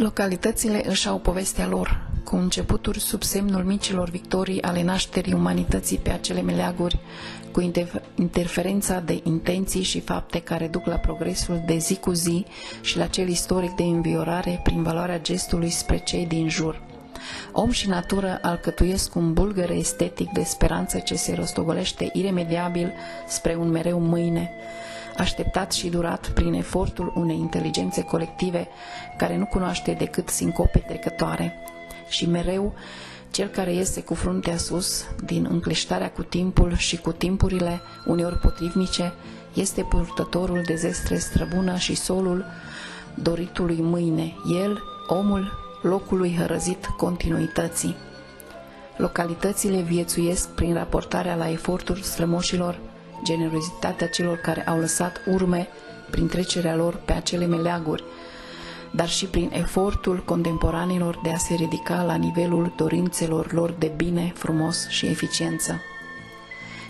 Localitățile își au povestea lor, cu începuturi sub semnul micilor victorii ale nașterii umanității pe acele meleaguri, cu interferența de intenții și fapte care duc la progresul de zi cu zi și la cel istoric de înviorare prin valoarea gestului spre cei din jur. Om și natură alcătuiesc un bulgăre estetic de speranță ce se rostogolește iremediabil spre un mereu mâine, așteptat și durat prin efortul unei inteligențe colective care nu cunoaște decât sincope trecătoare. Și mereu, cel care iese cu fruntea sus, din încleștarea cu timpul și cu timpurile uneori potrivnice, este purtătorul de zestre străbună și solul doritului mâine, el, omul, locului hărăzit continuității. Localitățile viețuiesc prin raportarea la eforturi strămoșilor, generozitatea celor care au lăsat urme prin trecerea lor pe acele meleaguri, dar și prin efortul contemporanilor de a se ridica la nivelul dorințelor lor de bine, frumos și eficiență.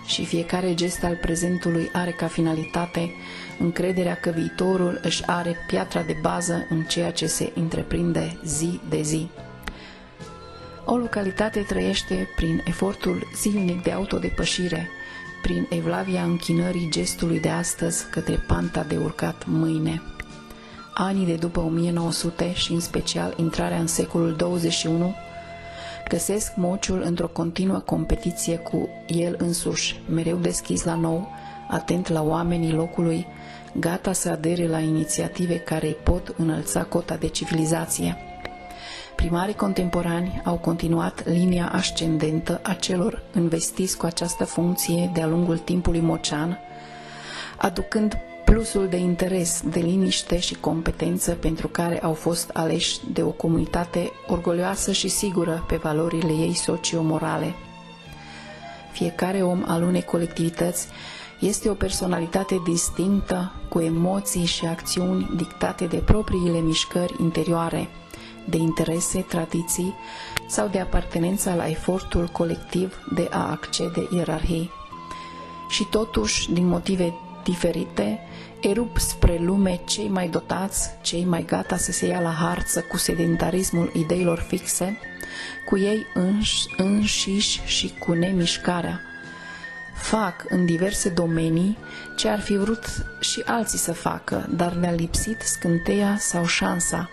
Și fiecare gest al prezentului are ca finalitate încrederea că viitorul își are piatra de bază în ceea ce se întreprinde zi de zi. O localitate trăiește prin efortul zilnic de autodepășire, prin evlavia închinării gestului de astăzi către panta de urcat mâine. Anii de după 1900 și în special intrarea în secolul 21 găsesc mociul într-o continuă competiție cu el însuși, mereu deschis la nou, atent la oamenii locului, gata să adere la inițiative care îi pot înălța cota de civilizație. Primarii contemporani au continuat linia ascendentă a celor investiți cu această funcție de-a lungul timpului mocean, aducând plusul de interes, de liniște și competență pentru care au fost aleși de o comunitate orgolioasă și sigură pe valorile ei socio-morale. Fiecare om al unei colectivități este o personalitate distinctă, cu emoții și acțiuni dictate de propriile mișcări interioare, de interese, tradiții sau de apartenența la efortul colectiv de a accede ierarhii. Și totuși, din motive diferite, erup spre lume cei mai dotați, cei mai gata să se ia la harță cu sedentarismul ideilor fixe, cu ei înșiși și cu nemișcarea. Fac în diverse domenii ce ar fi vrut și alții să facă, dar le-a lipsit scânteia sau șansa.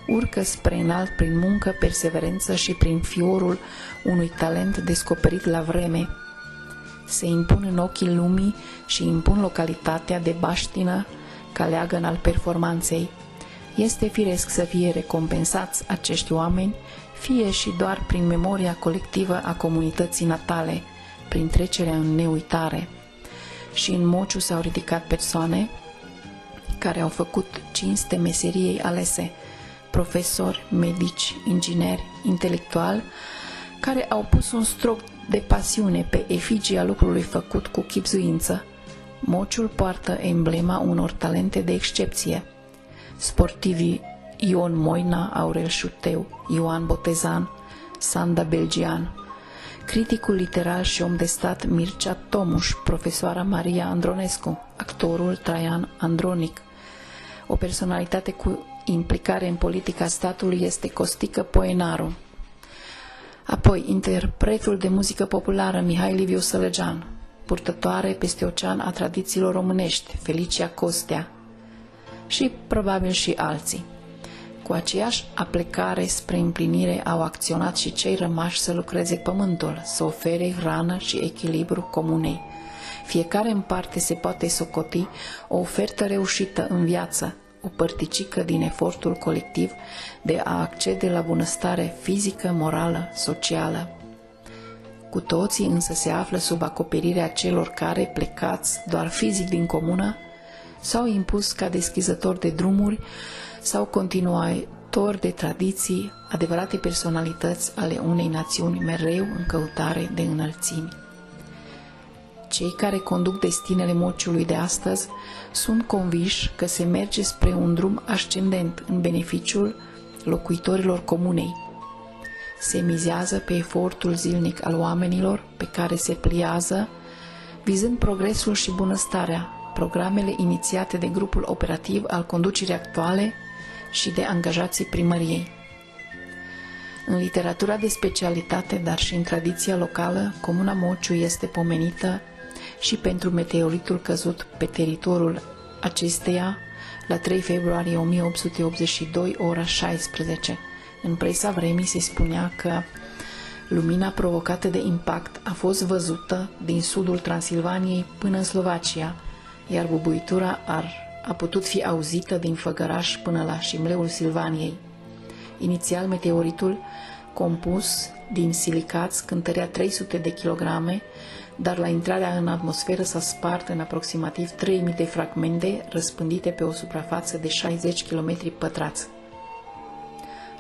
Urcă spre înalt prin muncă, perseverență și prin fiorul unui talent descoperit la vreme. Se impun în ochii lumii și impun localitatea de baștină ca leagăn al performanței. Este firesc să fie recompensați acești oameni, fie și doar prin memoria colectivă a comunității natale, prin trecerea în neuitare. Și în mociu s-au ridicat persoane care au făcut cinste meseriei alese, profesori, medici, ingineri, intelectuali, care au pus un strop de pasiune pe efigia lucrului făcut cu chibzuință. Mociul poartă emblema unor talente de excepție. Sportivii Ion Moina, Aurel Șuteu, Ioan Botezan, Sanda Belgian, criticul literar și om de stat Mircea Tomuș, profesoara Maria Andronescu, actorul Traian Andronic. O personalitate cu implicare în politica statului este Costică Poenaru. Apoi, interpretul de muzică populară Mihai Liviu Sălăgean, purtătoare peste ocean a tradițiilor românești, Felicia Costea și probabil și alții. Cu aceeași aplecare spre împlinire au acționat și cei rămași să lucreze pământul, să ofere hrană și echilibru comunei. Fiecare în parte se poate socoti o ofertă reușită în viață, o părticică din efortul colectiv de a accede la bunăstare fizică, morală, socială. Cu toții însă se află sub acoperirea celor care, plecați doar fizic din comună, s-au impus ca deschizători de drumuri sau continuatori de tradiții, adevărate personalități ale unei națiuni mereu în căutare de înălțimi. Cei care conduc destinele mociului de astăzi sunt conviși că se merge spre un drum ascendent în beneficiul locuitorilor comunei. Se mizează pe efortul zilnic al oamenilor pe care se pliază, vizând progresul și bunăstarea. Programele inițiate de grupul operativ al conducerii actuale și de angajații primăriei. În literatura de specialitate, dar și în tradiția locală, comuna Mociu este pomenită și pentru meteoritul căzut pe teritoriul acesteia la 3 februarie 1882, ora 16. În presa vremii se spunea că lumina provocată de impact a fost văzută din sudul Transilvaniei până în Slovacia, iar bubuitura a putut fi auzită din Făgăraș până la șimleul Silvaniei. Inițial, meteoritul, compus din silicați, cântărea 300 de kilograme, dar la intrarea în atmosferă s-a spart în aproximativ 3000 de fragmente răspândite pe o suprafață de 60 km pătrați.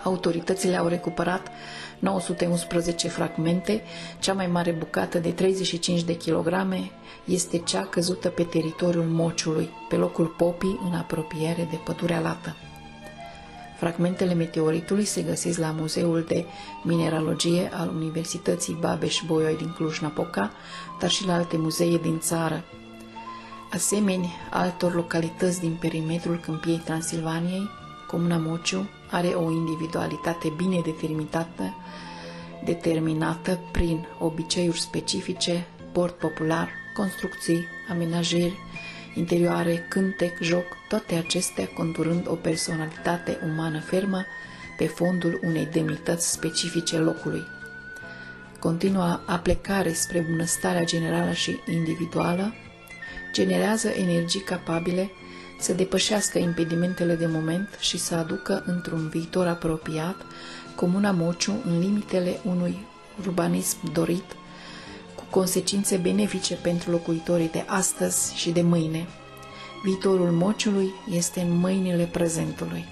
Autoritățile au recuperat 911 fragmente, cea mai mare bucată de 35 de kilograme este cea căzută pe teritoriul Mociului, pe locul Popii, în apropiere de Pădurea Lată. Fragmentele meteoritului se găsesc la Muzeul de Mineralogie al Universității Babeș-Bolyai din Cluj-Napoca, dar și la alte muzee din țară. Asemenea altor localități din perimetrul Câmpiei Transilvaniei, comuna Mociu are o individualitate bine determinată prin obiceiuri specifice, port popular, construcții, amenajări interioare, cântec, joc, toate acestea conturând o personalitate umană fermă pe fondul unei demnități specifice locului. Continua aplecare spre bunăstarea generală și individuală generează energii capabile să depășească impedimentele de moment și să aducă într-un viitor apropiat comuna Mociu în limitele unui urbanism dorit, cu consecințe benefice pentru locuitorii de astăzi și de mâine. Viitorul Mociului este în mâinile prezentului.